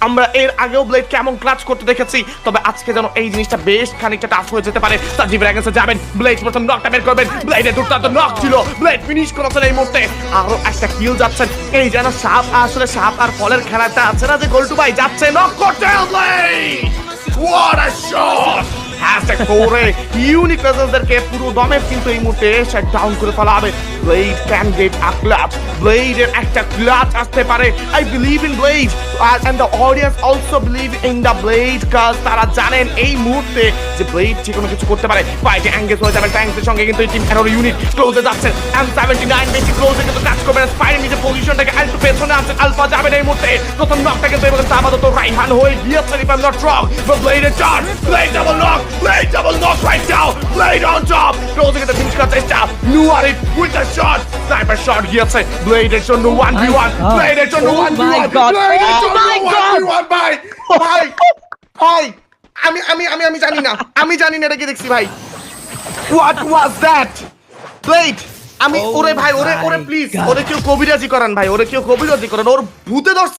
আমরা এর আগেও ব্লেড কেমন ক্লাচ করতে দেখেছি, তবে আজকে যেন এই জিনিসটা বেশ খানিকটা টাফ হয়ে যেতে পারে। সার্জি ব্র্যাগেন্সে যাবেন, ব্লেড প্রথম নকটা বের করবেন, ব্লেডের দুর্দান্ত নক ছিল, ব্লেড ফিনিশ করেছেন এই মুহূর্তে। আরো একটা কিল যাচ্ছেন, এই যেন সাপ আসলে সাপ আর ফলের খেলাটা আছে না, যে গোল্টু ভাই যাচ্ছে নক করতে। Blade what a shot! Hashtag করে ইউনিক রেজাল্টদেরকে পুরো দমে কিন্তু এই মুহূর্তে শাট ডাউন করে ফেলা হবে। Blade can get a clutch, ব্লেডের একটা ক্লাচ আসতে পারে। I believe in blade and the audience also believe in the blade, কাজ তারা জানেন এই মুহূর্তে যে ব্লেড যে কোনো কিছু করতে পারে। ফাইটে এঙ্গেজ হয়ে যাবেন ট্যাঙ্কসের সঙ্গে, কিন্তু এই টিম এরর ইউনিট ক্লোজে যাচ্ছেন। M79 বেশি ক্লোজে কিন্তু কাজ করবেন, স্পাইরের নিজের পজিশনটাকে একটু পেছনে আনছেন। আলফা যাবেন এই মুহূর্তে, প্রথম নকটা কিন্তু এবার আপাতত রাইহান হয়ে গিয়েছে, if I am not wrong. But ব্লেডের charge, blade double knock, Blade double knock right now. Blade on top. Closing at the finish cut চেষ্টা। Nuari with the shot. Sniper shot গিয়েছে। Blade এর জন্য 1v1. Blade এর জন্য 1v1. Blade এর জন্য 1v1 ভাই। ভাই ভাই আমি জানি না। আমি জানি না, এটা কি দেখছি ভাই। What was that? Blade আমি ওরে ভাই ওরে প্লিজ ওরে কেউ কবিরাজি করান ভাই, ওরে কেউ কবিরাজি করান, ওর ভূতে ধরছে।